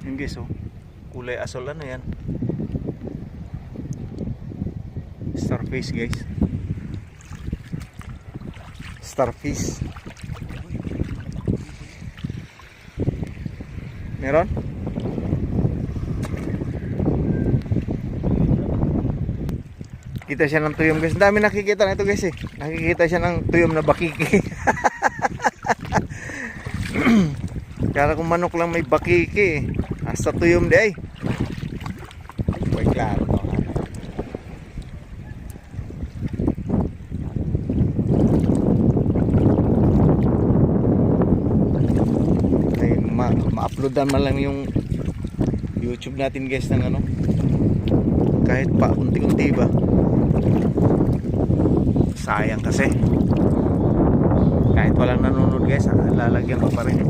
Yung guys, oh, kulay asol, ano yan? Starfish guys. Starfish. Meron? Kita siya ng tuyom guys. Ang dami nakikita na ito guys eh. Nakikita siya ng tuyom na bakiki. Kaya kung manok lang may bakiki eh. Hasta tuyom di ay. Ay klaro to. Ay, ma-uploadan man lang yung YouTube natin guys ng ano. Kahit pa unti-unti ba. Sayang kasi kahit walang nanonood guys, lalagyan ko pa rin